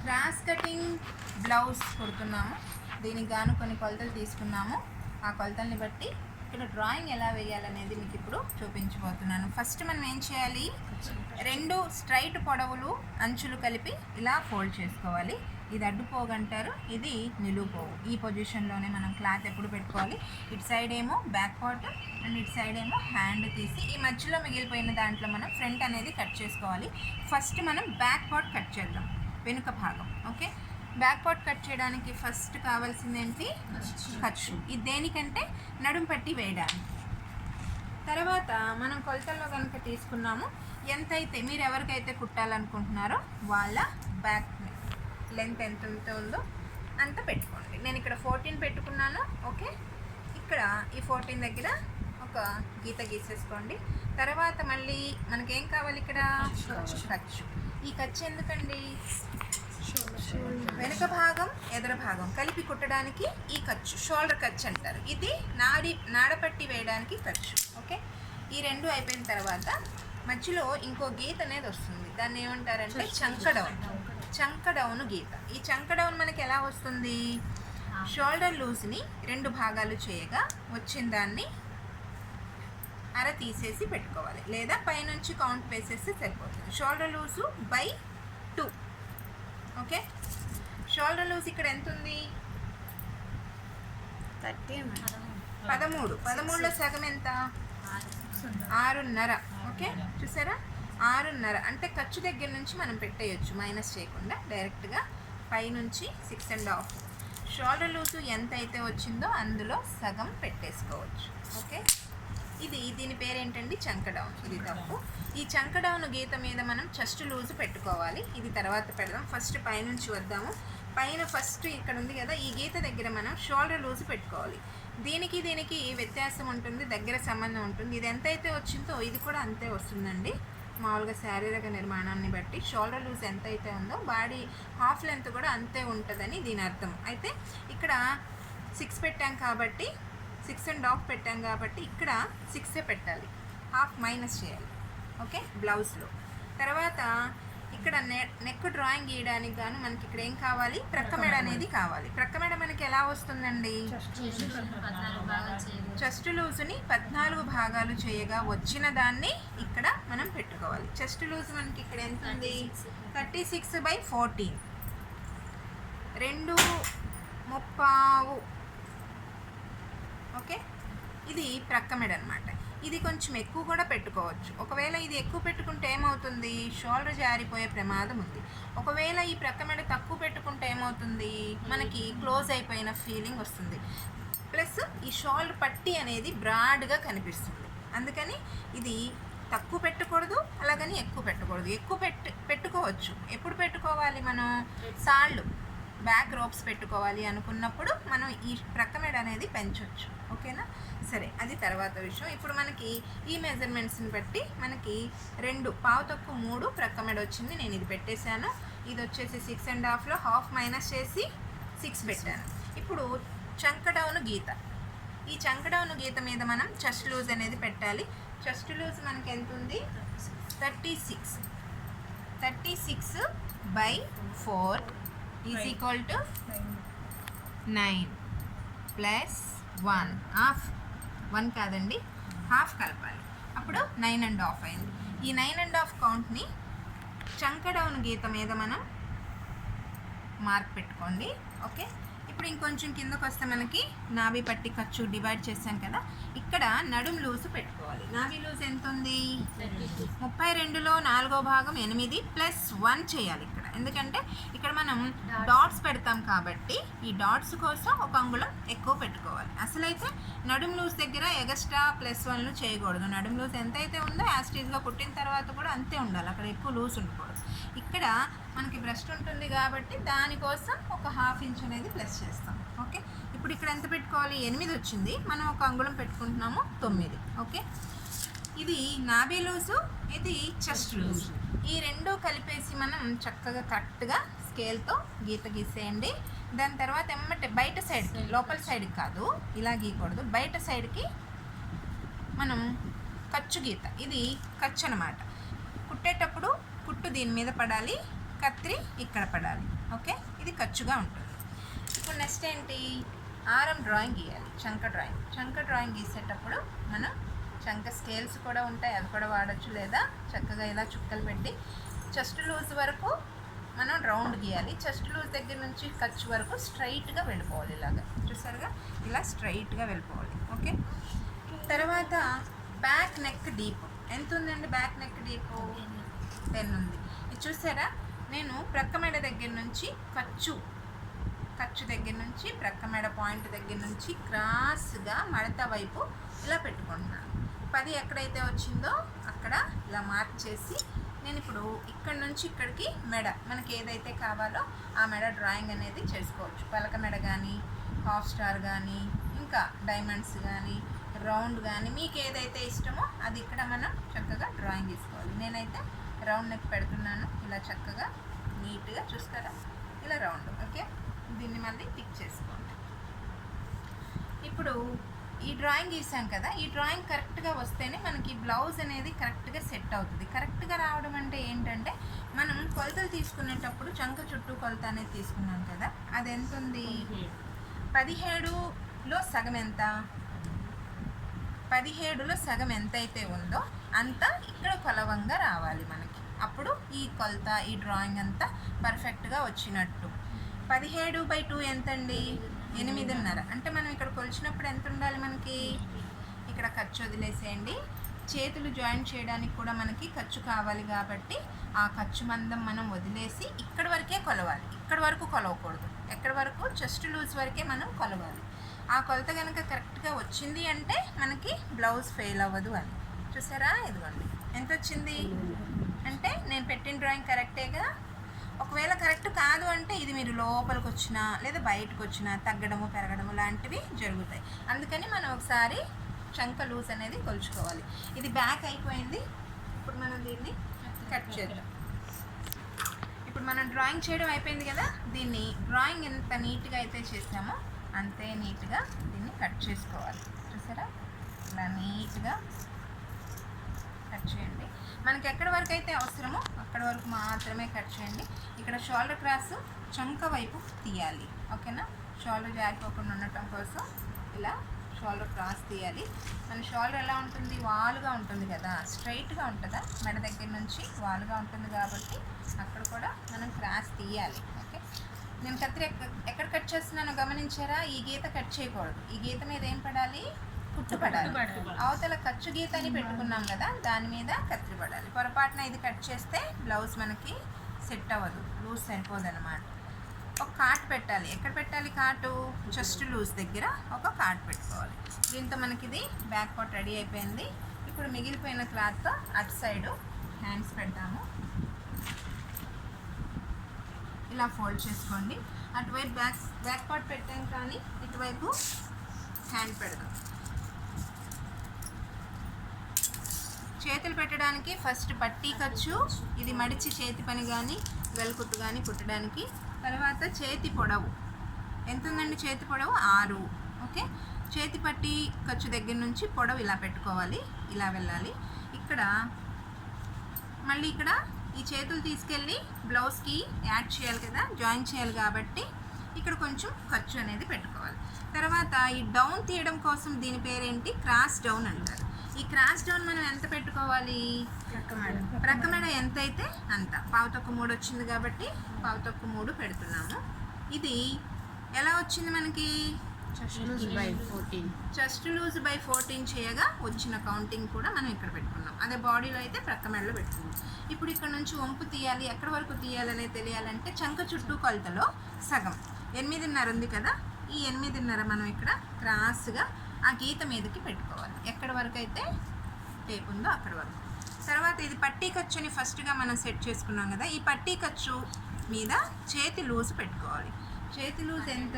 Cross cutting blouse కుడుతున్నాము. దీనికి గాను కొన్ని కొలతలు తీసుకున్నాము. ఆ కొలతల్ని బట్టి ఇక్కడ డ్రాయింగ్ ఎలా వేయాలనేది మీకు ఇప్పుడు చూపించబోతున్నాను. ఫస్ట్ మనం ఏం చేయాలి, రెండు స్ట్రైట్ పొడవులు అంచులు కలిపి ఇలా ఫోల్డ్ చేసుకోవాలి. ఇది అడ్డు పోగు అంటారు, ఇది నిలువు పోగు. ఈ పొజిషన్లోనే మనం క్లాత్ ఎప్పుడు పెట్టుకోవాలి. ఇటు సైడ్ ఏమో బ్యాక్ పార్ట్ అండ్ ఇటు సైడ్ ఏమో హ్యాండ్ తీసి ఈ మధ్యలో మిగిలిపోయిన దాంట్లో మనం ఫ్రంట్ అనేది కట్ చేసుకోవాలి. ఫస్ట్ మనం బ్యాక్ పార్ట్ కట్ చేద్దాం, వెనుక భాగం. ఓకే, బ్యాక్ పార్ట్ కట్ చేయడానికి ఫస్ట్ కావాల్సింది ఏంటి, ఖర్చు. ఇది దేనికంటే నడుము పట్టి వేయడానికి. తర్వాత మనం కొలతల్లో కనుక తీసుకున్నాము, ఎంతైతే మీరు ఎవరికైతే కుట్టాలనుకుంటున్నారో వాళ్ళ బ్యాక్ లెంత్ ఎంత ఉందో అంత పెట్టుకోండి. నేను ఇక్కడ 14 పెట్టుకున్నాను. ఓకే, ఇక్కడ ఈ 14 దగ్గర ఒక గీత గీసేసుకోండి. తర్వాత మళ్ళీ మనకేం కావాలి, ఇక్కడ ఖర్చు. ఈ ఖర్చు ఎందుకండి, వెనుక భాగం ఎదర భాగం కలిపి కుట్టడానికి ఈ ఖర్చు షోల్డర్ ఖర్చు అంటారు. ఇది నాడపట్టి వేయడానికి ఖర్చు. ఓకే, ఈ రెండు అయిపోయిన తర్వాత మధ్యలో ఇంకో గీత అనేది వస్తుంది. దాన్ని ఏమంటారంటే చంక డౌన్ గీత. ఈ చంక డౌన్ మనకి ఎలా వస్తుంది, షోల్డర్ లూజ్ని 2 భాగాలు చేయగా వచ్చిన దాన్ని అర తీసేసి పెట్టుకోవాలి, లేదా పైనుంచి కౌంట్ వేసేసి సరిపోతుంది. Shoulder loose by 2. Okay, shoulder loose ఇక్కడ ఎంత ఉంది, 13. 13లో సగం ఎంత, 6.5. ఓకే, చూసారా, 6.5 అంటే ఖర్చు దగ్గర నుంచి మనం పెట్టేయచ్చు, మైనస్ చేయకుండా డైరెక్ట్గా పైనుంచి 6.5. షోల్డర్ లూజు ఎంత అయితే వచ్చిందో అందులో సగం పెట్టేసుకోవచ్చు. ఓకే, దీని పేరేంటండి, చంక డౌన్. ఇది తప్పు. ఈ చంక డౌన్ గీత మీద మనం చెస్ట్ లూజ్ పెట్టుకోవాలి. ఇది తర్వాత పెడదాం. ఫస్ట్ పైనుంచి వద్దాము. పైన ఫస్ట్ ఇక్కడ ఉంది కదా, ఈ గీత దగ్గర మనం షోల్డర్ లూజ్ పెట్టుకోవాలి. దీనికి వ్యత్యాసం ఉంటుంది, దగ్గర సంబంధం ఉంటుంది. ఇది ఎంత అయితే వచ్చిందో ఇది కూడా అంతే వస్తుందండి. మామూలుగా శారీరక నిర్మాణాన్ని బట్టి షోల్డర్ లూజ్ ఎంత అయితే ఉందో బాడీ హాఫ్ లెంత్ కూడా అంతే ఉంటుందని దీని అర్థం. అయితే ఇక్కడ 6 పెట్టాం కాబట్టి 6.5 పెట్టాం కాబట్టి ఇక్కడ 6 పెట్టాలి, హాఫ్ మైనస్ చేయాలి. ఓకే, బ్లౌజ్లో. తర్వాత ఇక్కడ నెక్ డ్రాయింగ్ గీయడానికి గాను మనకి ఇక్కడ ఏం కావాలి, ప్రక్కమెడ అనేది కావాలి. ప్రక్కమెడ మనకి ఎలా వస్తుందండి, చెస్ట్ లూజ్ని 14 భాగాలు చేయగా వచ్చిన దాన్ని ఇక్కడ మనం పెట్టుకోవాలి. చెస్ట్ లూజ్ మనకి ఇక్కడ ఎంత ఉంది, 36/14, 2.30. ఓకే, ఇది ప్రక్కమెడ అనమాట. ఇది కొంచెం ఎక్కువ కూడా పెట్టుకోవచ్చు. ఒకవేళ ఇది ఎక్కువ పెట్టుకుంటే ఏమవుతుంది, షోల్డర్ జారిపోయే ప్రమాదం ఉంది. ఒకవేళ ఈ ప్రక్కమెడ తక్కువ పెట్టుకుంటే ఏమవుతుంది, మనకి క్లోజ్ అయిపోయిన ఫీలింగ్ వస్తుంది. ప్లస్ ఈ షోల్డర్ పట్టి అనేది బ్రాడ్గా కనిపిస్తుంది. అందుకని ఇది తక్కువ పెట్టకూడదు, అలాగని ఎక్కువ పెట్టకూడదు. ఎక్కువ పెట్టుకోవచ్చు. ఎప్పుడు పెట్టుకోవాలి, మనం సాళ్ళు బ్యాక్ రోప్స్ పెట్టుకోవాలి అనుకున్నప్పుడు మనం ఈ ప్రక్కమెడ అనేది పెంచవచ్చు. ఓకేనా, సరే, అది తర్వాత విషయం. ఇప్పుడు మనకి ఈ మెజర్మెంట్స్ని బట్టి మనకి 2 పావు తక్కువ 3 ప్రక్కమెడ వచ్చింది. నేను ఇది పెట్టేశాను. ఇది వచ్చేసి 6.5లో హాఫ్ మైనస్ చేసి 6 పెట్టాను. ఇప్పుడు చంక డౌన్ గీత. ఈ చంక డౌన్ గీత మీద మనం చెస్ట్ లూజ్ అనేది పెట్టాలి. చెస్ట్ లూజ్ మనకి ఎంత ఉంది, 36/4 is equal to 9 plus 1 half. 1 కాదండి, హాఫ్ కలపాలి. అప్పుడు 9.5 అయింది. ఈ 9.5 కౌంట్ని చంక డౌన్ గీత మీద మనం మార్క్ పెట్టుకోండి. ఓకే, ఇప్పుడు ఇంకొంచెం కిందకు వస్తే మనకి నాభి పట్టి ఖర్చు డివైడ్ చేసాం కదా, ఇక్కడ నడుము లూజు పెట్టుకోవాలి. నాభి లూజ్ ఎంత ఉంది, 32లో 4వ భాగం 8 ప్లస్ 1 చేయాలి ఇక్కడ. ఎందుకంటే ఇక్కడ మనం డాట్స్ పెడతాం కాబట్టి ఈ డాట్స్ కోసం 1 అంగుళం ఎక్కువ పెట్టుకోవాలి. అసలైతే నడుము లూజ్ దగ్గర ఎగస్ట్రా +1లు చేయకూడదు. నడుము లూజ్ ఎంతైతే ఉందో యాస్టీజ్గా కుట్టిన తర్వాత కూడా అంతే ఉండాలి, అక్కడ ఎక్కువ లూజ్ ఉండకూడదు. ఇక్కడ మనకి బ్రెస్ట్ ఉంటుంది కాబట్టి దానికోసం ఒక ½ ఇంచ్ అనేది ప్లస్ చేస్తాం. ఓకే, ఇప్పుడు ఇక్కడ ఎంత పెట్టుకోవాలి, 8 వచ్చింది, మనం 1 అంగుళం పెట్టుకుంటున్నాము, 9. ఓకే, ఇది నాభి లూజు, ఇది చెస్ట్ లూజ్. ఈ రెండు కలిపేసి మనం చక్కగా కరెక్ట్గా స్కేల్తో గీత గీసేయండి. దాని తర్వాత ఏమంటే బయట సైడ్కి, లోపల సైడ్కి కాదు, ఇలా గీయకూడదు, బయట సైడ్కి మనం ఖర్చు గీత. ఇది ఖర్చు అనమాట. కుట్టేటప్పుడు కుట్టు దీని మీద పడాలి, కత్తి ఇక్కడ పడాలి. ఓకే, ఇది ఖర్చుగా ఉంటుంది. ఇప్పుడు నెక్స్ట్ ఏంటి, ఆరం డ్రాయింగ్ గీయాలి. చంక డ్రాయింగ్ గీసేటప్పుడు మనం చంక స్కేల్స్ కూడా ఉంటాయి, అవి కూడా వాడచ్చు. లేదా చక్కగా ఇలా చుక్కలు పెట్టి చెస్ట్ లూజ్ వరకు మనం రౌండ్ గీయాలి. చెస్ట్ లూజ్ దగ్గర నుంచి ఖర్చు వరకు స్ట్రైట్గా వెళ్ళిపోవాలి. ఇలాగా చూసారుగా, ఇలా స్ట్రైట్గా వెళ్ళిపోవాలి. ఓకే, తర్వాత బ్యాక్ నెక్ డీప్ ఎంత ఉందండి? బ్యాక్ నెక్ డీప్ 10 ఉంది. ఇది చూసారా, నేను ప్రక్క మెడ దగ్గర నుంచి ఖర్చు దగ్గర నుంచి ప్రక్క మెడ పాయింట్ దగ్గర నుంచి క్రాస్గా మడత వైపు ఇలా పెట్టుకుంటున్నాను. 10 ఎక్కడైతే వచ్చిందో అక్కడ ఇలా మార్క్ చేసి నేను ఇప్పుడు ఇక్కడ నుంచి ఇక్కడికి మెడ మనకి ఏదైతే కావాలో ఆ మెడ డ్రాయింగ్ అనేది చేసుకోవచ్చు. పలక మెడ కానీ, హాఫ్ స్టార్ కానీ, ఇంకా డైమండ్స్ కానీ, రౌండ్ కానీ, మీకు ఏదైతే ఇష్టమో అది ఇక్కడ మనం చక్కగా డ్రాయింగ్ తీసుకోవాలి. నేనైతే రౌండ్ నెక్ పెడుతున్నాను. ఇలా చక్కగా నీట్గా చూస్తారా, ఇలా రౌండ్. ఓకే, దీన్ని మళ్ళీ టిక్ చేసుకోండి. ఇప్పుడు ఈ డ్రాయింగ్ గీసాం కదా, ఈ డ్రాయింగ్ కరెక్ట్గా వస్తేనే మనకి బ్లౌజ్ అనేది కరెక్ట్గా సెట్ అవుతుంది. కరెక్ట్గా రావడం అంటే ఏంటంటే, మనం కొలతలు తీసుకునేటప్పుడు చంక చుట్టూ కొలత అనేది తీసుకున్నాం కదా, అది ఎంత ఉంది? 17లో సగం ఎంత? 17లో సగం ఎంతైతే ఉందో అంత ఇక్కడ కొలవంగా రావాలి మనకి. అప్పుడు ఈ కొలత, ఈ డ్రాయింగ్ అంతా పర్ఫెక్ట్గా వచ్చినట్టు. 17/2 ఎంతండి? 8.5. అంటే మనం ఇక్కడ కొలిచినప్పుడు ఎంత ఉండాలి మనకి? ఇక్కడ ఖర్చు వదిలేసేయండి. చేతులు జాయింట్ చేయడానికి కూడా మనకి ఖర్చు కావాలి కాబట్టి ఆ ఖర్చు మందం మనం వదిలేసి ఇక్కడ వరకే కొలవాలి. ఇక్కడ వరకు కొలవకూడదు. ఎక్కడ వరకు? చెస్ట్ లూజ్ వరకే మనం కొలవాలి. ఆ కొలత కనుక కరెక్ట్గా వచ్చింది అంటే మనకి బ్లౌజ్ ఫెయిల్ అవ్వదు అని. చూసారా, ఇదిగోండి ఎంత వచ్చింది అంటే నేను పెట్టిన డ్రాయింగ్ కరెక్టే కదా. ఒకవేళ కరెక్ట్ కాదు అంటే ఇది మీరు లోపలికి వచ్చినా లేదా బయటకు వచ్చినా తగ్గడము పెరగడము లాంటివి జరుగుతాయి. అందుకని మనం ఒకసారి చంక లూజ్ అనేది కొలుచుకోవాలి. ఇది బ్యాక్ అయిపోయింది. ఇప్పుడు మనం దీన్ని కట్ చేద్దాం. ఇప్పుడు మనం డ్రాయింగ్ చేయడం అయిపోయింది కదా, దీన్ని డ్రాయింగ్ ఎంత నీట్గా అయితే చేసామో అంతే నీట్గా దీన్ని కట్ చేసుకోవాలి. చూసారా, ఇలా నీట్గా కట్ చేయండి. మనకి ఎక్కడి వరకు అయితే అవసరమో అక్కడ వరకు మాత్రమే కట్ చేయండి. ఇక్కడ షోల్డర్ క్రాస్ చంక వైపు తీయాలి. ఓకేనా, షోల్డర్ జారిపోకుండా ఉండటం కోసం ఇలా షోల్డర్ క్రాస్ తీయాలి. మన షోల్డర్ ఎలా ఉంటుంది? వాలుగా ఉంటుంది కదా, స్ట్రైట్గా ఉంటుందా? మెడ దగ్గర నుంచి వాలుగా ఉంటుంది కాబట్టి అక్కడ కూడా మనం క్రాస్ తీయాలి. ఓకే, నేను కత్తిరి ఎక్కడ కట్ చేస్తున్నానో గమనించారా? ఈ గీత కట్ చేయకూడదు. ఈ గీత మీద ఏం పడాలి? కుట్టు పడాలి. అవతల ఖర్చు గీత అని పెట్టుకున్నాం కదా, దాని మీద కత్తిరి పడాలి. పొరపాటున ఇది కట్ చేస్తే బ్లౌజ్ మనకి సెట్ అవ్వదు, లూజ్ సరిపోదు అనమాట. ఒక కాట్ పెట్టాలి. ఎక్కడ పెట్టాలి కాటు? చెస్ట్ లూజ్ దగ్గర ఒక కాట్ పెట్టుకోవాలి. దీంతో మనకి ఇది బ్యాక్ పార్ట్ రెడీ అయిపోయింది. ఇప్పుడు మిగిలిపోయిన క్లాత్తో అటు సైడు హ్యాండ్స్ పెడతాము. ఇలా ఫోల్డ్ చేసుకోండి. అటువైపు బ్యాక్ పార్ట్ పెట్టాం కానీ ఇటువైపు హ్యాండ్ పెడదాం. చేతులు పెట్టడానికి ఫస్ట్ పట్టీ ఖర్చు, ఇది మడిచి చేతి పని కానీ వెల్కుట్టు కానీ కుట్టడానికి. తర్వాత చేతి పొడవు ఎంత ఉందండి? చేతి పొడవు 6. ఓకే, చేతి పట్టీ ఖర్చు దగ్గర నుంచి పొడవు ఇలా పెట్టుకోవాలి, ఇలా వెళ్ళాలి. ఇక్కడ మళ్ళీ ఇక్కడ ఈ చేతులు తీసుకెళ్ళి బ్లౌజ్కి యాడ్ చేయాలి కదా, జాయిన్ చేయాలి కాబట్టి ఇక్కడ కొంచెం ఖర్చు అనేది పెట్టుకోవాలి. తర్వాత ఈ డౌన్ తీయడం కోసం దీని పేరేంటి? క్రాస్ డౌన్ అంటారు. ఈ క్రాస్ డౌన్ మనం ఎంత పెట్టుకోవాలి? ప్రక్క మెడ ఎంత అయితే అంత. 1/4 వచ్చింది కాబట్టి 1/4 పెడుతున్నాము. ఇది ఎలా వచ్చింది మనకి? చెస్ట్ లూజ్ బై 14 చేయగా వచ్చిన కౌంటింగ్ కూడా మనం ఇక్కడ పెట్టుకున్నాం. అదే బాడీలో అయితే ప్రక్క మెడలో పెట్టుకున్నాం. ఇప్పుడు ఇక్కడ నుంచి వంపు తీయాలి. ఎక్కడి వరకు తీయాలనే తెలియాలంటే చంక చుట్టూ కొలతలో సగం 8.5 ఉంది కదా, ఈ 8.5 మనం ఇక్కడ క్రాస్గా ఆ గీత మీదకి పెట్టుకోవాలి. ఎక్కడి వరకు అయితే టేప్ ఉందో అక్కడి వరకు. తర్వాత ఇది పట్టీ ఖర్చుని ఫస్ట్గా మనం సెట్ చేసుకున్నాం కదా, ఈ పట్టీ ఖర్చు మీద చేతి లూజ్ పెట్టుకోవాలి. చేతి లూజ్ ఎంత?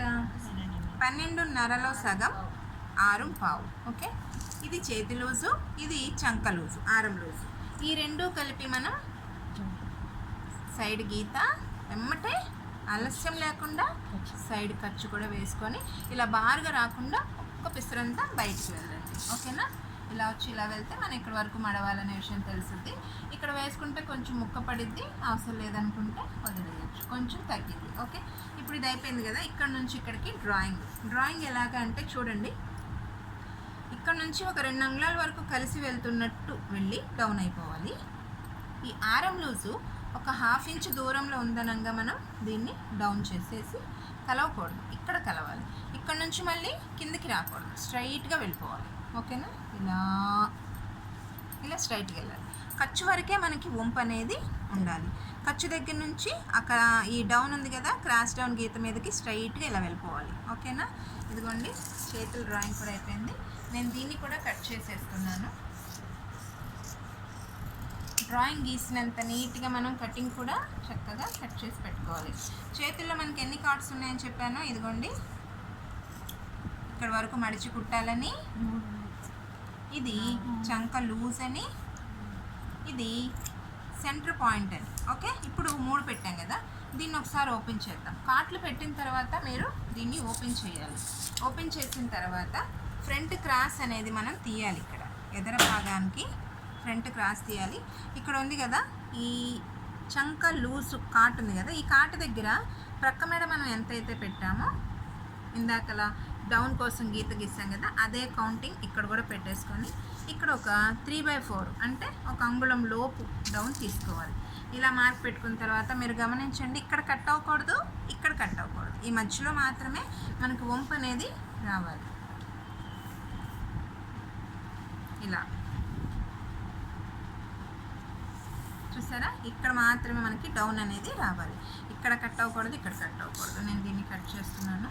12.5లో సగం 6.5. ఓకే, ఇది చేతి లూజు, ఇది చంక లూజు, ఆరం లూజు. ఈ రెండు కలిపి మనం సైడ్ గీత వెమ్మటే ఆలస్యం లేకుండా సైడ్ ఖర్చు కూడా వేసుకొని ఇలా బారుగా రాకుండా ఒక్క పిసరంతా బయటికి వెళ్ళండి. ఓకేనా, ఇలా వచ్చి ఇలా వెళ్తే మనం ఇక్కడ వరకు మడవాలనే విషయం తెలుస్తుంది. ఇక్కడ వేసుకుంటే కొంచెం ముక్క పడిద్ది, అవసరం లేదనుకుంటే వదిలేయచ్చు, కొంచెం తగ్గింది. ఓకే, ఇప్పుడు ఇది అయిపోయింది కదా. ఇక్కడ నుంచి ఇక్కడికి డ్రాయింగ్ ఎలాగా అంటే చూడండి, ఇక్కడ నుంచి ఒక 2 అంగుళాల వరకు కలిసి వెళ్తున్నట్టు వెళ్ళి డౌన్ అయిపోవాలి. ఈ ఆరం లూజు ఒక 1/2 ఇంచ్ దూరంలో ఉందనంగా మనం దీన్ని డౌన్ చేసేసి కలవకూడదు, ఇక్కడ కలవాలి. ఇక్కడ నుంచి మళ్ళీ కిందికి రాకూడదు, స్ట్రైట్గా వెళ్ళిపోవాలి. ఓకేనా, ఇలా స్ట్రైట్గా వెళ్ళాలి. ఖర్చు వరకే మనకి వంపు అనేది ఉండాలి. ఖర్చు దగ్గర నుంచి అక్కడ ఈ డౌన్ ఉంది కదా, క్రాస్ డౌన్ గీత మీదకి స్ట్రైట్గా ఇలా వెళ్ళిపోవాలి. ఓకేనా, ఇదిగోండి చేతుల డ్రాయింగ్ కూడా అయిపోయింది. నేను దీన్ని కూడా కట్ చేసేస్తున్నాను. డ్రాయింగ్ గీసినంత నీట్గా మనం కటింగ్ కూడా చక్కగా కట్ చేసి పెట్టుకోవాలి. చేతుల్లో మనకి ఎన్ని కార్డ్స్ ఉన్నాయని చెప్పానో ఇదిగోండి, ఇక్కడ వరకు మడిచి కుట్టాలని, ఇది చంక లూజ్ అని, ఇది సెంటర్ పాయింట్ అని. ఓకే, ఇప్పుడు 3 పెట్టాం కదా, దీన్ని ఒకసారి ఓపెన్ చేద్దాం. కార్ట్లు పెట్టిన తర్వాత మీరు దీన్ని ఓపెన్ చేయాలి. ఓపెన్ చేసిన తర్వాత ఫ్రంట్ క్రాస్ అనేది మనం తీయాలి. ఇక్కడ ఎదర భాగానికి ఫ్రంట్ క్రాస్ తీయాలి. ఇక్కడ ఉంది కదా ఈ చంక లూజ్ కాట్ ఉంది కదా, ఈ కాట్ దగ్గర ప్రక్క మీద మనం ఎంతైతే పెట్టామో ఇందాకలా డౌన్ కోసం గీత గీసాం కదా, అదే కౌంటింగ్ ఇక్కడ కూడా పెట్టేసుకొని ఇక్కడ ఒక 3/4 అంటే 1 అంగుళం లోపు డౌన్ తీసుకోవాలి. ఇలా మార్క్ పెట్టుకున్న తర్వాత మీరు గమనించండి, ఇక్కడ కట్ అవ్వకూడదు, ఇక్కడ కట్ అవ్వకూడదు, ఈ మధ్యలో మాత్రమే మనకు వంపు అనేది రావాలి. ఇలా చూసారా, ఇక్కడ మాత్రమే మనకి డౌన్ అనేది రావాలి, ఇక్కడ కట్ అవ్వకూడదు, ఇక్కడ కట్ అవ్వకూడదు. నేను దీన్ని కట్ చేస్తున్నాను.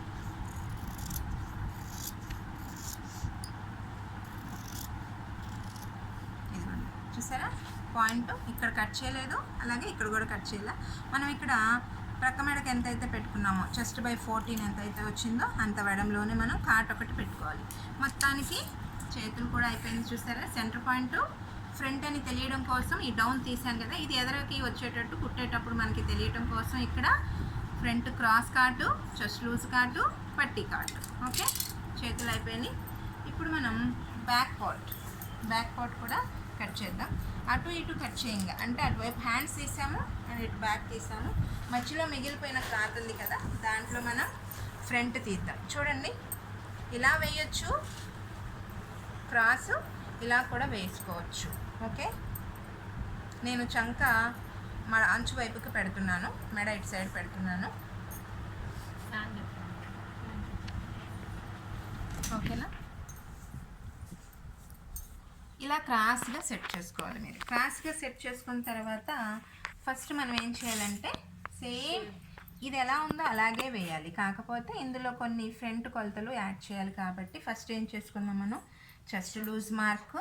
ఇదిగోండి చూసారా, పాయింట్ ఇక్కడ కట్ చేయలేదు, అలాగే ఇక్కడ కూడా కట్ చేయాల. మనం ఇక్కడ ప్రక్క మెడకి ఎంతైతే పెట్టుకున్నామో చెస్ట్ బై 14 ఎంతైతే వచ్చిందో అంత వెడంలోనే మనం కాట్ ఒకటి పెట్టుకోవాలి. మొత్తానికి చేతులు కూడా అయిపోయింది. చూసారా, సెంటర్ పాయింట్ ఫ్రంట్ అని తెలియడం కోసం ఈ డౌన్ తీసాం కదా, ఇది ఎదరకి వచ్చేటట్టు కుట్టేటప్పుడు మనకి తెలియటం కోసం ఇక్కడ ఫ్రంట్ క్రాస్ కాటు, చెస్ట్ లూజ్ కాటు, పట్టీ కాటు. ఓకే, చేతులు అయిపోయినాయి. ఇప్పుడు మనం బ్యాక్ పార్ట్ కూడా కట్ చేద్దాం. అటు ఇటు కట్ చేయంగా, అంటే అటువైపు హ్యాండ్స్ తీసాము అండ్ ఇటు బ్యాక్ తీసాము. మధ్యలో మిగిలిపోయిన క్లాత్ ఉంది కదా, దాంట్లో మనం ఫ్రంట్ తీద్దాం. చూడండి, ఇలా వేయచ్చు క్రాసు, ఇలా కూడా వేసుకోవచ్చు. ఓకే, నేను చంక మన అంచు వైపుకి పెడుతున్నాను, మెడ ఇటు సైడ్ పెడుతున్నాను. ఓకేనా, ఇలా క్రాస్గా సెట్ చేసుకోవాలి. మీరు క్రాస్గా సెట్ చేసుకున్న తర్వాత ఫస్ట్ మనం ఏం చేయాలంటే సేమ్ ఇది ఎలా ఉందో అలాగే వేయాలి, కాకపోతే ఇందులో కొన్ని ఫ్రంట్ కొలతలు యాడ్ చేయాలి. కాబట్టి ఫస్ట్ ఏం చేసుకుందాం, మనం చెస్ట్ లూజ్ మార్కు,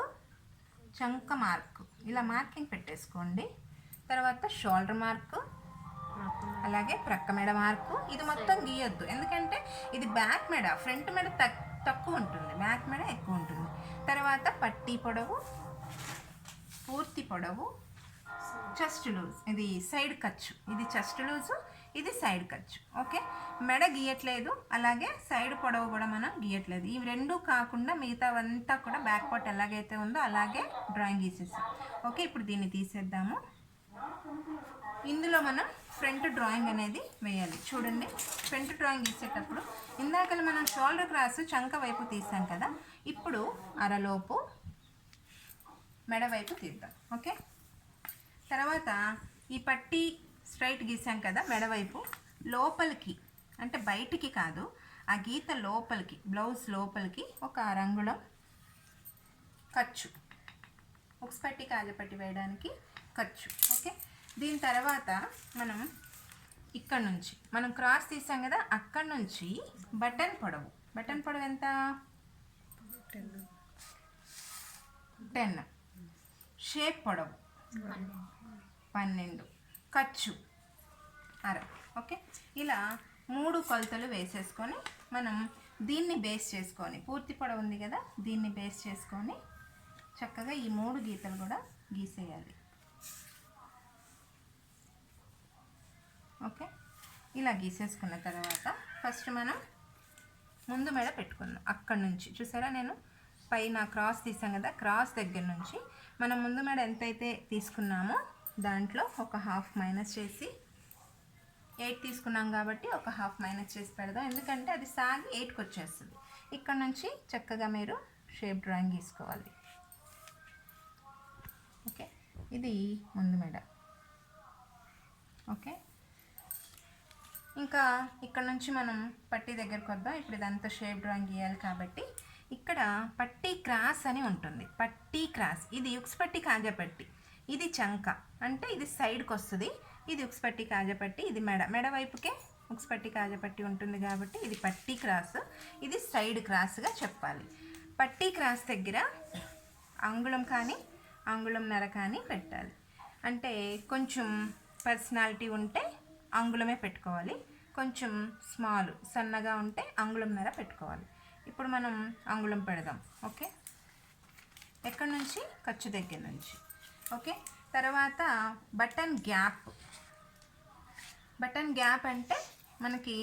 చంక మార్కు ఇలా మార్కింగ్ పెట్టేసుకోండి. తర్వాత షోల్డర్ మార్కు, అలాగే ప్రక్క మెడ మార్కు. ఇది మొత్తం గీయొద్దు, ఎందుకంటే ఇది బ్యాక్ మెడ, ఫ్రంట్ మెడ తక్కువ ఉంటుంది, బ్యాక్ మెడ ఎక్కువ ఉంటుంది. తర్వాత పట్టీ పొడవు, పూర్తి పొడవు, చెస్ట్ లూజ్, ఇది సైడ్ ఖర్చు, ఇది చెస్ట్ లూజు, ఇది సైడ్ ఖర్చు. ఓకే, మెడ గీయట్లేదు, అలాగే సైడ్ పొడవు కూడా మనం గీయట్లేదు. ఇవి రెండూ కాకుండా మిగతావంతా కూడా బ్యాక్ పార్ట్ ఎలాగైతే ఉందో అలాగే డ్రాయింగ్ గీసేసాం. ఓకే, ఇప్పుడు దీన్ని తీసేద్దాము. ఇందులో మనం ఫ్రంట్ డ్రాయింగ్ అనేది వేయాలి. చూడండి, ఫ్రంట్ డ్రాయింగ్ గీసేటప్పుడు ఇందాక మనం షోల్డర్ క్రాస్ చంక వైపు తీసాం కదా, ఇప్పుడు అరలోపు మెడ వైపు తీద్దాం. ఓకే, తర్వాత ఈ పట్టీ స్ట్రైట్ గీసాం కదా, మెడవైపు లోపలికి అంటే బయటికి కాదు, ఆ గీత లోపలికి, బ్లౌజ్ లోపలికి ఒక 1 అంగుళం ఖర్చు, ఉక్స్ పట్టి కాజపట్టి వేయడానికి ఖర్చు. ఓకే, దీని తర్వాత మనం ఇక్కడ నుంచి మనం క్రాస్ తీసాం కదా, అక్కడ నుంచి బటన్ పొడవు ఎంత 10, షేప్ పొడవు 12, ఖర్చు 1/2. ఓకే, ఇలా 3 కొలతలు వేసేసుకొని మనం దీన్ని బేస్ చేసుకొని, పూర్తి పొడవు ఉంది కదా, దీన్ని బేస్ చేసుకొని చక్కగా ఈ 3 గీతలు కూడా గీసేయాలి. ఓకే, ఇలా గీసేసుకున్న తర్వాత ఫస్ట్ మనం ముందు మెడ పెట్టుకుందాం. అక్కడ నుంచి చూసారా, నేను పైన క్రాస్ తీసాం కదా, క్రాస్ దగ్గర నుంచి మనం ముందు మెడ ఎంతైతే తీసుకున్నామో దాంట్లో ఒక హాఫ్ మైనస్ చేసి 8 తీసుకున్నాం కాబట్టి ఒక హాఫ్ మైనస్ చేసి పెడదాం, ఎందుకంటే అది సాగి 8కి వచ్చేస్తుంది. ఇక్కడ నుంచి చక్కగా మీరు షేప్ డ్రాయింగ్ గీసుకోవాలి. ఓకే, ఇది ముందు మెడ. ఓకే, ఇంకా ఇక్కడ నుంచి మనం పట్టీ దగ్గరకు వద్దాం. ఇప్పుడు ఇదంతా షేప్ డ్రాయింగ్ గీయాలి కాబట్టి ఇక్కడ పట్టీ క్రాస్ అని ఉంటుంది. పట్టీ క్రాస్, ఇది ఉక్స్ పట్టీ కాజాపట్టి, ఇది చంక అంటే ఇది సైడ్కి వస్తుంది. ఇది ఉక్స్ పట్టీ కాజాపట్టి, ఇది మెడ వైపుకే ఉక్స్ పట్టీ కాజాపట్టి ఉంటుంది కాబట్టి ఇది పట్టీ క్రాస్, ఇది సైడ్ క్రాస్గా చెప్పాలి. పట్టీ క్రాస్ దగ్గర అంగుళం కానీ అంగుళంన్నర కానీ పెట్టాలి. అంటే కొంచెం పర్సనాలిటీ ఉంటే అంగుళమే పెట్టుకోవాలి, కొంచెం స్మాల్ సన్నగా ఉంటే అంగుళంన్నర పెట్టుకోవాలి. ఇప్పుడు మనం అంగుళం పెడదాం. ఓకే, ఎక్కడి నుంచి? ఖర్చు దగ్గర నుంచి. ఓకే, తర్వాత బటన్ గ్యాప్. బటన్ గ్యాప్ అంటే మనకి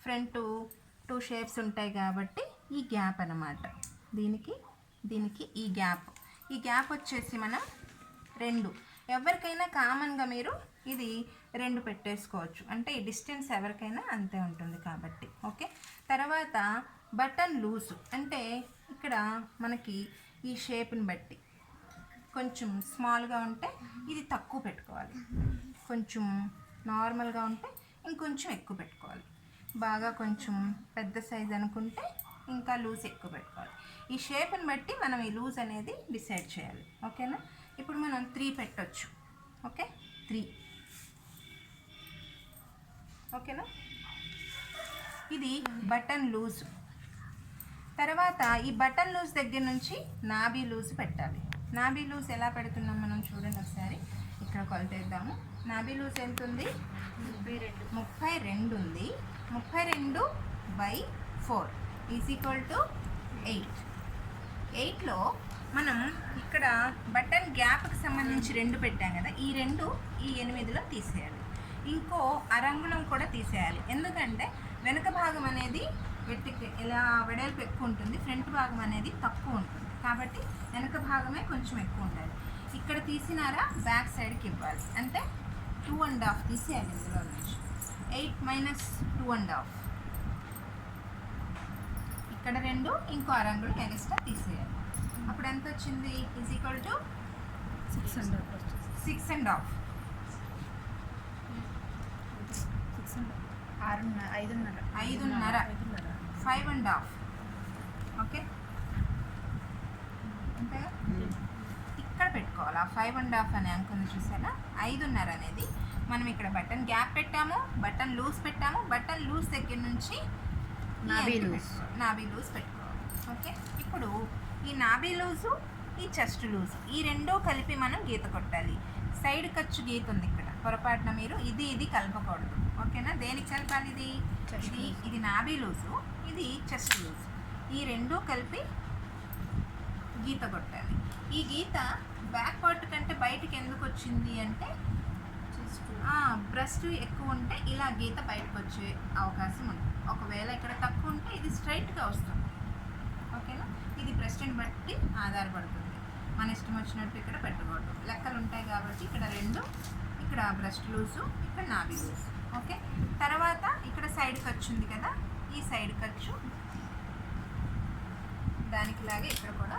ఫ్రంట్ 2 షేప్స్ ఉంటాయి కాబట్టి ఈ గ్యాప్ అన్నమాట. దీనికి ఈ గ్యాప్ వచ్చేసి మనం 2, ఎవరికైనా కామన్గా మీరు ఇది 2 పెట్టేసుకోవచ్చు, అంటే ఈ డిస్టెన్స్ ఎవరికైనా అంతే ఉంటుంది కాబట్టి. ఓకే, తర్వాత బటన్ లూజు అంటే ఇక్కడ మనకి ఈ షేప్ని బట్టి కొంచెం స్మాల్గా ఉంటే ఇది తక్కువ పెట్టుకోవాలి, కొంచెం నార్మల్గా ఉంటే ఇంకొంచెం ఎక్కువ పెట్టుకోవాలి, బాగా కొంచెం పెద్ద సైజ్ అనుకుంటే ఇంకా లూజ్ ఎక్కువ పెట్టుకోవాలి. ఈ షేప్ని బట్టి మనం ఈ లూజ్ అనేది డిసైడ్ చేయాలి. ఓకేనా, ఇప్పుడు మనం 3 పెట్టొచ్చు. ఓకే, 3. ఓకేనా, ఇది బటన్ లూజ్. తర్వాత ఈ బటన్ లూజ్ దగ్గర నుంచి నాభి లూజ్ పెట్టాలి. నాభి లూజ్ ఎలా పెడుతున్నాం మనం చూడండి ఒకసారి. ఇక్కడ కొలతేద్దాము. నాభి లూజ్ ఎంత ఉంది? 32 ఉంది. 32/4 = 8. 8లో మనం ఇక్కడ బటన్ గ్యాప్కి సంబంధించి 2 పెట్టాం కదా, ఈ 2 ఈ 8లో తీసేయాలి. ఇంకో అరంగుళం కూడా తీసేయాలి, ఎందుకంటే వెనుక భాగం అనేది ఇలా వెడల్పు ఎక్కువ ఉంటుంది, ఫ్రంట్ భాగం అనేది తక్కువ ఉంటుంది కాబట్టి వెనుక భాగమే కొంచెం ఎక్కువ ఉండాలి. ఇక్కడ తీసినారా బ్యాక్ సైడ్కి ఇవ్వాలి, అంటే 2.5 తీసేయాలి ఇందులో నుంచి. 8 - 2.5, ఇక్కడ 2 ఇంకో అరంగుళం ఎక్స్ట్రా తీసేయాలి. అప్పుడు ఎంత వచ్చింది? = 6.5. 5.5. 5.5. ఓకే, అంతేగా. ఇక్కడ పెట్టుకోవాలి ఆ 5.5 అనే అంకుని చూసారా. 5.5 అనేది మనం ఇక్కడ బటన్ గ్యాప్ పెట్టాము, బటన్ లూజ్ పెట్టాము, బటన్ లూజ్ దగ్గర నుంచి నాభి లూజ్ పెట్టుకోవాలి. ఓకే, ఇప్పుడు ఈ నాభి లూజు, ఈ చెస్ట్ లూజ్, ఈ 2 కలిపి మనం గీత కొట్టాలి. సైడ్ ఖర్చు గీత ఉంది ఇక్కడ, పొరపాటున మీరు ఇది కలపకూడదు. ఓకేనా, దేనికి కలపాలి? ఇది నాభి లూజు, ఇది చెస్ట్ లూజ్, ఈ 2 కలిపి గీత కొట్టాలి. ఈ గీత బ్యాక్ పార్ట్ కంటే బయటికి ఎందుకు వచ్చింది అంటే బ్రెస్ట్ ఎక్కువ ఉంటే ఇలా గీత బయటకు వచ్చే అవకాశం ఉంది. ఒకవేళ ఇక్కడ తక్కువ ఉంటే ఇది స్ట్రైట్గా వస్తుంది. ఓకేనా, ఇది బ్రెస్ట్ని బట్టి ఆధారపడుతుంది, మన ఇష్టం వచ్చినట్టు ఇక్కడ పెట్టకూడదు. లెక్కలు ఉంటాయి కాబట్టి ఇక్కడ 2, ఇక్కడ బ్రెస్ట్ లూజు, ఇక్కడ నాభి లూజ్. ఓకే, తర్వాత ఇక్కడ సైడ్ ఖర్చు ఉంది కదా, ఈ సైడ్ ఖర్చు దానికి లాగే ఇక్కడ కూడా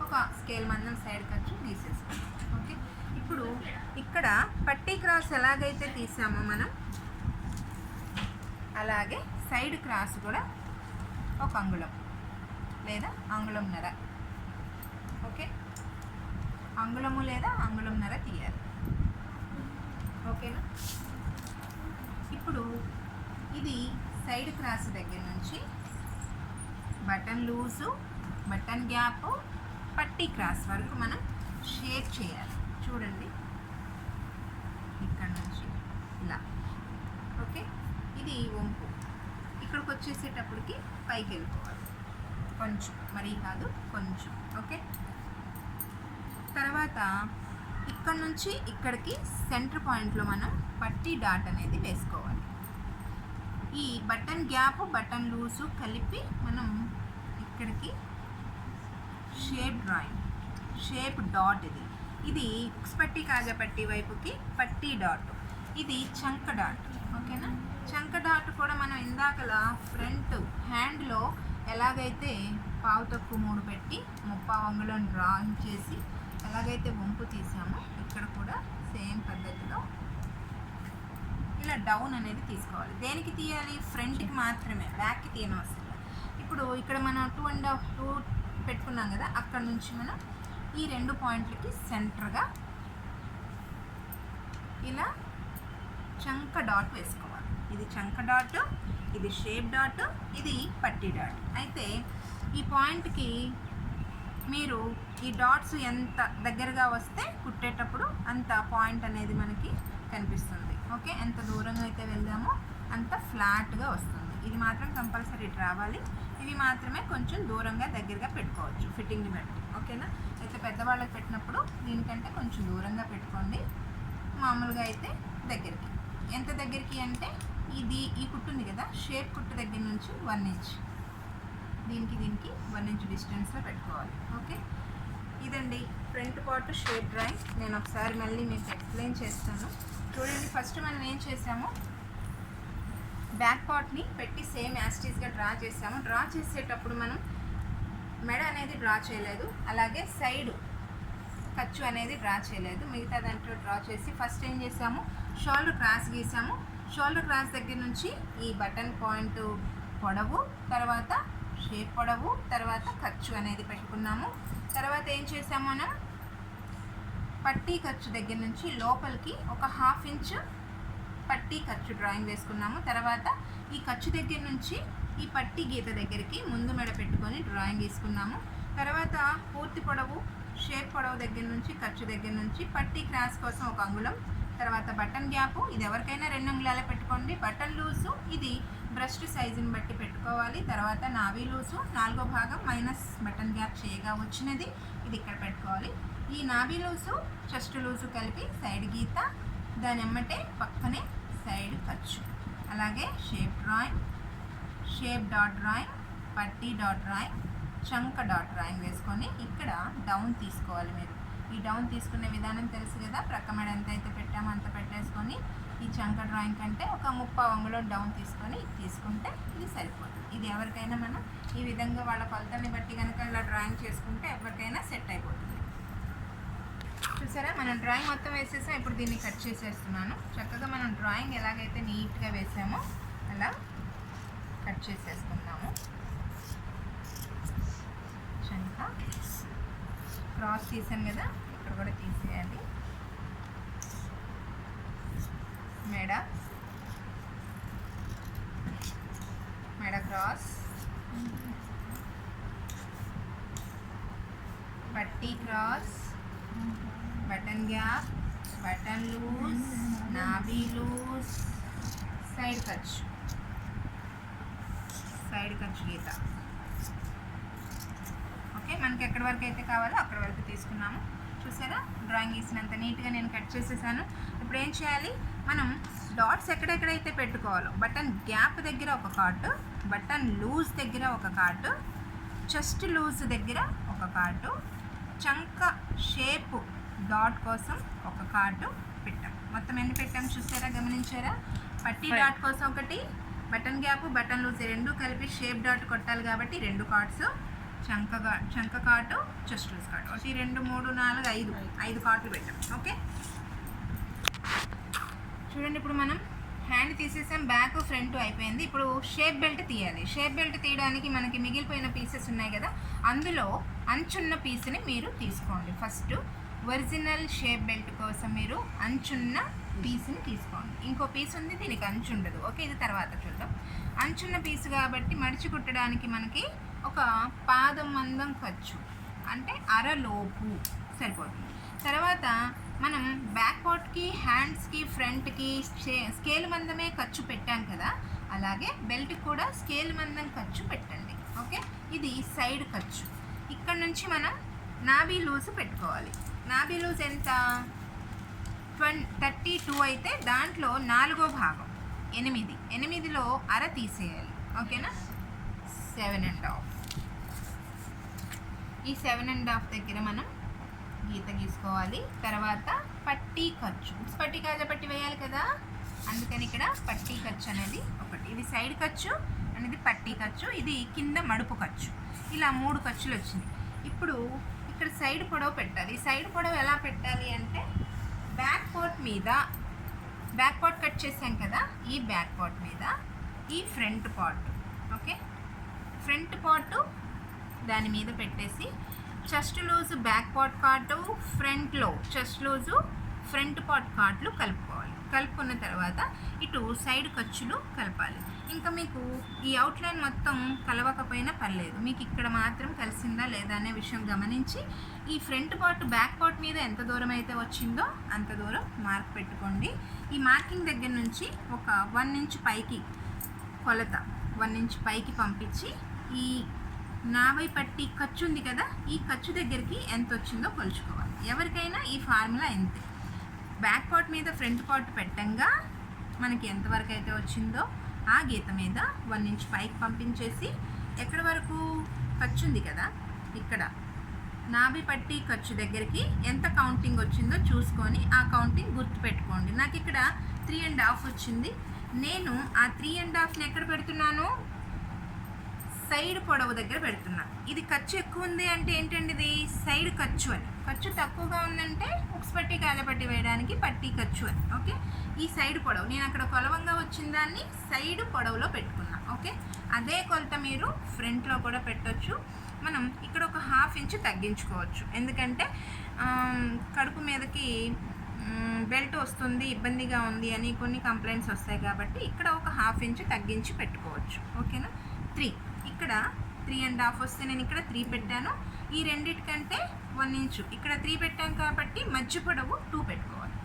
ఒక స్కేల్ మందం సైడ్ ఖర్చు తీసేసుకోండి. ఓకే, ఇప్పుడు ఇక్కడ పట్టీ క్రాస్ ఎలాగైతే తీసామో మనం అలాగే సైడ్ క్రాస్ కూడా ఒక అంగుళం లేదా అంగుళంన్నర. ఓకే, అంగుళము లేదా అంగుళంన్నర తీయాలి. ఓకేనా, ఇప్పుడు ఇది సైడ్ క్రాస్ దగ్గర నుంచి బటన్ లూజు, బటన్ గ్యాప్, పట్టీ క్రాస్ వరకు మనం షేప్ చేయాలి. చూడండి ఇక్కడ నుంచి ఇలా. ఓకే, ఇది వంపు. ఇక్కడికి వచ్చేసేటప్పటికి పైకి వెళ్ళిపోవాలి కొంచెం, మరీ కాదు కొంచెం. ఓకే, తర్వాత ఇక్కడ నుంచి ఇక్కడికి సెంటర్ పాయింట్లో మనం పట్టీ డాట్ అనేది వేసుకోవాలి. ఈ బటన్ గ్యాప్, బటన్ లూజు కలిపి మనం ఇక్కడికి షేప్ డ్రాయింగ్, షేప్ డాట్. ఇది ఉక్స్ పట్టి కాజా పట్టి వైపుకి పట్టీ డాట్, ఇది చంక డాట్. ఓకేనా, చంక డాట్ కూడా మనం ఇందాకలా ఫ్రంట్ హ్యాండ్లో ఎలాగైతే పావు తక్కువ 3 పెట్టి 30 అంగుళం డ్రాయింగ్ చేసి ఎలాగైతే వంపు తీసామో ఇక్కడ కూడా సేమ్ పద్ధతిలో ఇలా డౌన్ అనేది తీసుకోవాలి. దేనికి తీయాలి? ఫ్రంట్కి మాత్రమే, బ్యాక్కి తీయనవసరం. ఇప్పుడు ఇక్కడ మనం 2.5 పెట్టుకున్నాం కదా, అక్కడ నుంచి మనం ఈ 2 పాయింట్లకి సెంటర్గా ఇలా చంక డాట్ వేసుకోవాలి. ఇది చంక డాట్, ఇది షేప్ డాట్, ఇది పట్టీ డాట్. అయితే ఈ పాయింట్కి మీరు ఈ డాట్స్ ఎంత దగ్గరగా వస్తే కుట్టేటప్పుడు అంత పాయింట్ అనేది మనకి కనిపిస్తుంది. ఓకే, ఎంత దూరంగా అయితే వెళ్దామో అంత ఫ్లాట్గా వస్తుంది. ఇది మాత్రం కంపల్సరీ రావాలి. ఇవి మాత్రమే కొంచెం దూరంగా దగ్గరగా పెట్టుకోవచ్చు ఫిట్టింగ్ని బట్టి. ఓకేనా, అయితే పెద్దవాళ్ళకి పెట్టినప్పుడు దీనికంటే కొంచెం దూరంగా పెట్టుకోండి. మామూలుగా అయితే దగ్గరికి. ఎంత దగ్గరికి అంటే ఈ కుట్టు ఉంది కదా, షేప్ కుట్టు దగ్గర నుంచి 1 ఇంచ్, దీనికి 1 ఇంచ్ డిస్టెన్స్లో పెట్టుకోవాలి. ఓకే, ఇదండి ఫ్రంట్ పార్ట్ షేప్ డ్రాయింగ్. నేను ఒకసారి మళ్ళీ మీకు ఎక్స్ప్లెయిన్ చేస్తాను. చూడండి, ఫస్ట్ మనం ఏం చేసాము, బ్యాక్ పార్ట్ని పెట్టి సేమ్ యాస్టీస్గా డ్రా చేసాము. డ్రా చేసేటప్పుడు మనం మెడ అనేది డ్రా చేయలేదు, అలాగే సైడ్ ఖర్చు అనేది డ్రా చేయలేదు. మిగతా దాంట్లో డ్రా చేసి ఫస్ట్ ఏం చేసాము, షోల్డర్ క్రాస్ గీసాము. షోల్డర్ క్రాస్ దగ్గర నుంచి ఈ బటన్ పాయింట్ పొడవు, తర్వాత షేప్ పొడవు, తర్వాత ఖర్చు అనేది పెట్టుకున్నాము. తర్వాత ఏం చేసాము, మనం పట్టీ ఖర్చు దగ్గర నుంచి లోపలికి ఒక 1/2 ఇంచ్ పట్టీ ఖర్చు డ్రాయింగ్ వేసుకున్నాము. తర్వాత ఈ ఖర్చు దగ్గర నుంచి ఈ పట్టీ గీత దగ్గరికి ముందు మెడ పెట్టుకొని డ్రాయింగ్ తీసుకున్నాము. తర్వాత పూర్తి పొడవు, షేప్ పొడవు దగ్గర నుంచి ఖర్చు దగ్గర నుంచి పట్టీ క్రాస్ కోసం 1 అంగుళం, తర్వాత బటన్ గ్యాపు, ఇది ఎవరికైనా 2 అంగుళాలే పెట్టుకోండి. బటన్ లూజు ఇది బ్రస్ట్ సైజుని బట్టి పెట్టుకోవాలి. తర్వాత నావీ లూజు 4వ భాగం మైనస్ బటన్ గ్యాప్ చేయగా వచ్చినది, ఇది ఇక్కడ పెట్టుకోవాలి. ఈ నాభి లూజు చెస్ట్ లూజు కలిపి సైడ్ గీత, దాని ఎమ్మటే పక్కనే సైడ్ ఖర్చు, అలాగే shape drawing, shape dot drawing, పట్టీ డాట్ డ్రాయింగ్, చంక డాట్ డ్రాయింగ్ వేసుకొని ఇక్కడ డౌన్ తీసుకోవాలి. మీరు ఈ డౌన్ తీసుకునే విధానం తెలుసు కదా, ప్రక్క మెడ ఎంత అయితే పెట్టామో అంత పెట్టేసుకొని ఈ చంక డ్రాయింగ్ కంటే ఒక 30 అంగుళం డౌన్ తీసుకుంటే ఇది సరిపోతుంది. ఇది ఎవరికైనా మనం ఈ విధంగా వాళ్ళ కొలతల్ని బట్టి కనుక ఇలా డ్రాయింగ్ చేసుకుంటే ఎవరికైనా సెట్ అయిపోతుంది. చూసారా, మనం డ్రాయింగ్ మొత్తం వేసేసాం. ఇప్పుడు దీన్ని కట్ చేసేస్తున్నాను. చక్కగా మనం డ్రాయింగ్ ఎలాగైతే నీట్గా వేసామో అలా కట్ చేసేసుకున్నాము. చంక క్రాస్ తీసాం కదా, ఇక్కడ కూడా తీసేయాలి. మెడ క్రాస్, పట్టీ cross, button gap, button loose, నాభి లూజ్, సైడ్ ఖర్చు గీత. ఓకే, మనకి ఎక్కడి వరకు అయితే కావాలో అక్కడి వరకు తీసుకున్నాము. చూసారా, డ్రాయింగ్ గీసినంత నీట్గా నేను కట్ చేసేసాను. ఇప్పుడు ఏం చేయాలి, మనం డాట్స్ ఎక్కడెక్కడైతే పెట్టుకోవాలో బటన్ గ్యాప్ దగ్గర ఒక కార్టు, బటన్ లూజ్ దగ్గర ఒక కార్టు, చెస్ట్ లూజ్ దగ్గర ఒక కార్టు, చంక షేప్ డాట్ కోసం ఒక కార్డు పెట్టాం. మొత్తం ఎన్ని పెట్టాం చూసారా, గమనించారా? పట్టీ డాట్ కోసం ఒకటి, బటన్ గ్యాప్, బటన్ లూజ్ 2 కలిపి షేప్ డాట్ కొట్టాలి కాబట్టి 2 కార్డ్స్, చంక కార్డు, చెస్ట్ లూజ్ కార్డు 1 2 3 4 5 కార్డులు పెట్టాం. ఓకే, చూడండి, ఇప్పుడు మనం హ్యాండ్ తీసేసాం, బ్యాక్ ఫ్రంట్ అయిపోయింది. ఇప్పుడు షేప్ బెల్ట్ తీయాలి. షేప్ బెల్ట్ తీయడానికి మనకి మిగిలిపోయిన పీసెస్ ఉన్నాయి కదా, అందులో అంచున్న పీస్ని మీరు తీసుకోండి. ఫస్ట్ ఒరిజినల్ షేప్ బెల్ట్ కోసం మీరు అంచున్న పీస్ని తీసుకోండి. ఇంకో పీస్ ఉంది, దీనికి అంచు ఉండదు. ఓకే, ఇది తర్వాత చూద్దాం. అంచున్న పీస్ కాబట్టి మడిచి కుట్టడానికి మనకి ఒక పాదం మందం ఖర్చు, అంటే అరలోపు సరిపోతుంది. తర్వాత మనం బ్యాక్ పార్ట్కి, హ్యాండ్స్కి, ఫ్రంట్కి స్కేల్ మందమే ఖర్చు పెట్టాం కదా, అలాగే బెల్ట్ కూడా స్కేల్ మందం ఖర్చు పెట్టండి. ఓకే, ఇది సైడ్ ఖర్చు. ఇక్కడ నుంచి మనం నాభి లూజ్ పెట్టుకోవాలి. నాభి లూజ్ ఎంత? 32 అయితే దాంట్లో 4వ భాగం 8లో అర తీసేయాలి. ఓకేనా, 7.5. ఈ 7.5 దగ్గర మనం గీత గీసుకోవాలి. తర్వాత పట్టీ ఖర్చు, పట్టీ కాజా పట్టి వేయాలి కదా, అందుకని ఇక్కడ పట్టీ ఖర్చు అనేది ఒకటి. ఇది సైడ్ ఖర్చు అనేది పట్టీ ఖర్చు, ఇది కింద మడుపు ఖర్చు. ఇలా 3 ఖర్చులు వచ్చినాయి. ఇప్పుడు ఇక్కడ సైడ్ పొడవు పెట్టాలి. ఈ సైడ్ పొడవు ఎలా పెట్టాలి అంటే బ్యాక్ పార్ట్ కట్ చేసాం కదా, ఈ బ్యాక్ పార్ట్ మీద ఈ front part, okay, front part దాని మీద పెట్టేసి chest loose back part cart, ఫ్రంట్లో చెస్ట్ లూజు ఫ్రంట్ పార్ట్ కార్ట్లు కలుపుకోవాలి. కలుపుకున్న తర్వాత ఇటు సైడ్ ఖర్చులు కలపాలి. ఇంకా మీకు ఈ అవుట్లైన్ మొత్తం కలవకపోయినా పర్లేదు, మీకు ఇక్కడ మాత్రం కలిసిందా లేదా అనే విషయం గమనించి ఈ ఫ్రంట్ పార్ట్ బ్యాక్ పార్ట్ మీద ఎంత దూరం అయితే వచ్చిందో అంత దూరం మార్క్ పెట్టుకోండి. ఈ మార్కింగ్ దగ్గర నుంచి ఒక 1 ఇంచ్ పైకి కొలత 1 ఇంచ్ పైకి పంపించి ఈ నాభై పట్టి ఖర్చు ఉంది కదా, ఈ ఖర్చు దగ్గరికి ఎంత వచ్చిందో కొలుచుకోవాలి. ఎవరికైనా ఈ ఫార్ములా ఎంతే. బ్యాక్ పార్ట్ మీద ఫ్రంట్ పార్ట్ పెట్టంగా మనకి ఎంతవరకు అయితే వచ్చిందో ఆ గీత మీద 1 ఇంచ్ పైకి పంపించేసి ఎక్కడి వరకు ఖర్చు ఉంది కదా, ఇక్కడ నాభి పట్టి ఖర్చు దగ్గరికి ఎంత కౌంటింగ్ వచ్చిందో చూసుకొని ఆ కౌంటింగ్ గుర్తుపెట్టుకోండి. నాకు ఇక్కడ 3.5 వచ్చింది. నేను ఆ 3.5ని ఎక్కడ పెడుతున్నాను, సైడ్ పొడవు దగ్గర పెడుతున్నా. ఇది ఖర్చు ఎక్కువ ఉంది అంటే ఏంటండి, ఇది సైడ్ ఖర్చు అని. ఖర్చు తక్కువగా ఉందంటే ఉక్స్ పట్టి కాజా పట్టి వేయడానికి పట్టి ఖర్చు అని. ఓకే, ఈ సైడ్ పొడవు నేను అక్కడ కొలవంగా వచ్చిన దాన్ని సైడ్ పొడవులో పెట్టుకున్నా. ఓకే, అదే కొలత మీరు ఫ్రంట్లో కూడా పెట్టొచ్చు. మనం ఇక్కడ ఒక 1/2 ఇంచ్ తగ్గించుకోవచ్చు, ఎందుకంటే కడుపు మీదకి బెల్ట్ వస్తుంది, ఇబ్బందిగా ఉంది అని కొన్ని కంప్లైంట్స్ వస్తాయి కాబట్టి ఇక్కడ ఒక 1/2 ఇంచ్ తగ్గించి పెట్టుకోవచ్చు. ఓకేనా, 3 ఇక్కడ 3.5 వస్తే నేను ఇక్కడ 3 పెట్టాను. ఈ రెండిటికంటే 1 ఇంచు ఇక్కడ 3 పెట్టాను కాబట్టి మధ్య పొడవు 2 పెట్టుకోవాలి.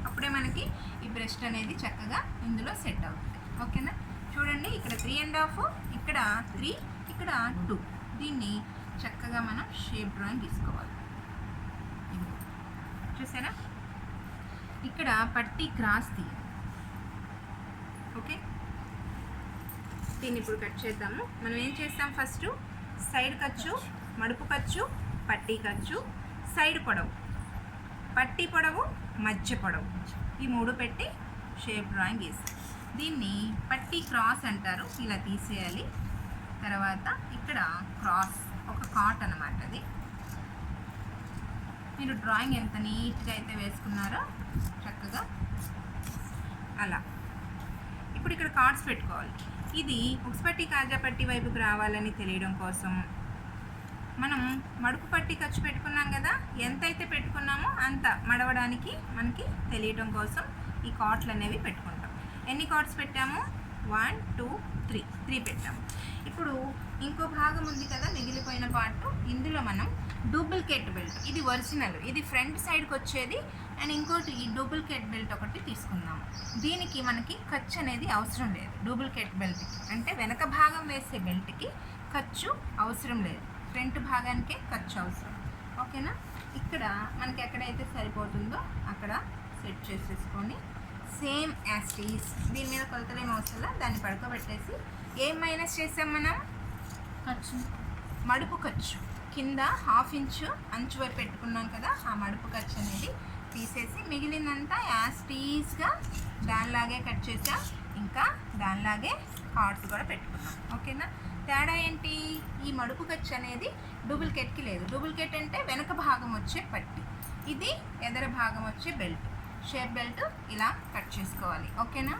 అప్పుడే మనకి ఈ బ్రెస్ట్ అనేది చక్కగా ఇందులో సెట్ అవుతుంది. ఓకేనా, చూడండి ఇక్కడ 3.5, ఇక్కడ 3, ఇక్కడ 2. దీన్ని చక్కగా మనం షేప్ డ్రాయింగ్ తీసుకోవాలి. చూసారా, ఇక్కడ పట్టి క్రాస్ తీయాలి. ఓకే, దీన్ని ఇప్పుడు కట్ చేద్దాము. మనం ఏం చేస్తాం, ఫస్ట్ సైడ్ ఖర్చు, మడుపు ఖర్చు, పట్టీ ఖర్చు, సైడ్ పొడవు, పట్టీ పొడవు, మధ్య పొడవు, ఈ 3 పెట్టి షేప్ డ్రాయింగ్ వేస్తాం. దీన్ని పట్టీ క్రాస్ అంటారు. ఇలా తీసేయాలి. తర్వాత ఇక్కడ క్రాస్ ఒక కాట్ అన్నమాట. అది మీరు డ్రాయింగ్ ఎంత నీట్గా అయితే వేసుకున్నారో చక్కగా అలా. ఇప్పుడు ఇక్కడ కార్డ్స్ పెట్టుకోవాలి. ఇది ఉక్స్ పట్టి కాజా పట్టి వైపుకి రావాలని తెలియడం కోసం మనం మడుపు పట్టి ఖర్చు పెట్టుకున్నాం కదా, ఎంతైతే పెట్టుకున్నామో అంత మడవడానికి మనకి తెలియడం కోసం ఈ కార్డ్లు అనేవి పెట్టుకుంటాం. ఎన్ని కార్డ్స్ పెట్టాము, 1 2 3 పెట్టాము. ఇప్పుడు ఇంకో భాగం ఉంది కదా మిగిలిపోయిన పార్ట్, ఇందులో మనం డూప్లికేట్ బెల్ట్, ఇది ఒరిజినల్, ఇది ఫ్రంట్ సైడ్కి వచ్చేది. అండ్ ఇంకోటి ఈ డూప్లికేట్ బెల్ట్ ఒకటి తీసుకుందాము. దీనికి మనకి ఖర్చు అనేది అవసరం లేదు. డూప్లికేట్ బెల్ట్కి అంటే వెనక భాగం వేసే బెల్ట్కి ఖర్చు అవసరం లేదు, ఫ్రంట్ భాగానికే ఖర్చు అవసరం. ఓకేనా, ఇక్కడ మనకి ఎక్కడైతే సరిపోతుందో అక్కడ సెట్ చేసేసుకొని సేమ్ యాస్టీస్ దీని మీద కొలతలేం అవసరం, దాన్ని పడుకోబెట్టేసి ఏం మైనస్ చేసాం మనం, ఖర్చు, మడుపు ఖర్చు కింద 1/2 ఇంచు అంచు వైపు పెట్టుకున్నాం కదా, ఆ మడుపు ఖర్చు అనేది తీసేసి మిగిలినంతా యాస్టీస్గా దానిలాగే కట్ చేసాం. ఇంకా దానిలాగే కార్డ్స్ కూడా పెట్టుకున్నాం. ఓకేనా, తేడా ఏంటి, ఈ మడుపు ఖర్చు అనేది డూప్లికేట్కి లేదు. డూప్లికేట్ అంటే వెనక భాగం వచ్చే పట్టి, ఇది ఎదర భాగం వచ్చే బెల్ట్. షేప్ బెల్ట్ ఇలా కట్ చేసుకోవాలి. ఓకేనా.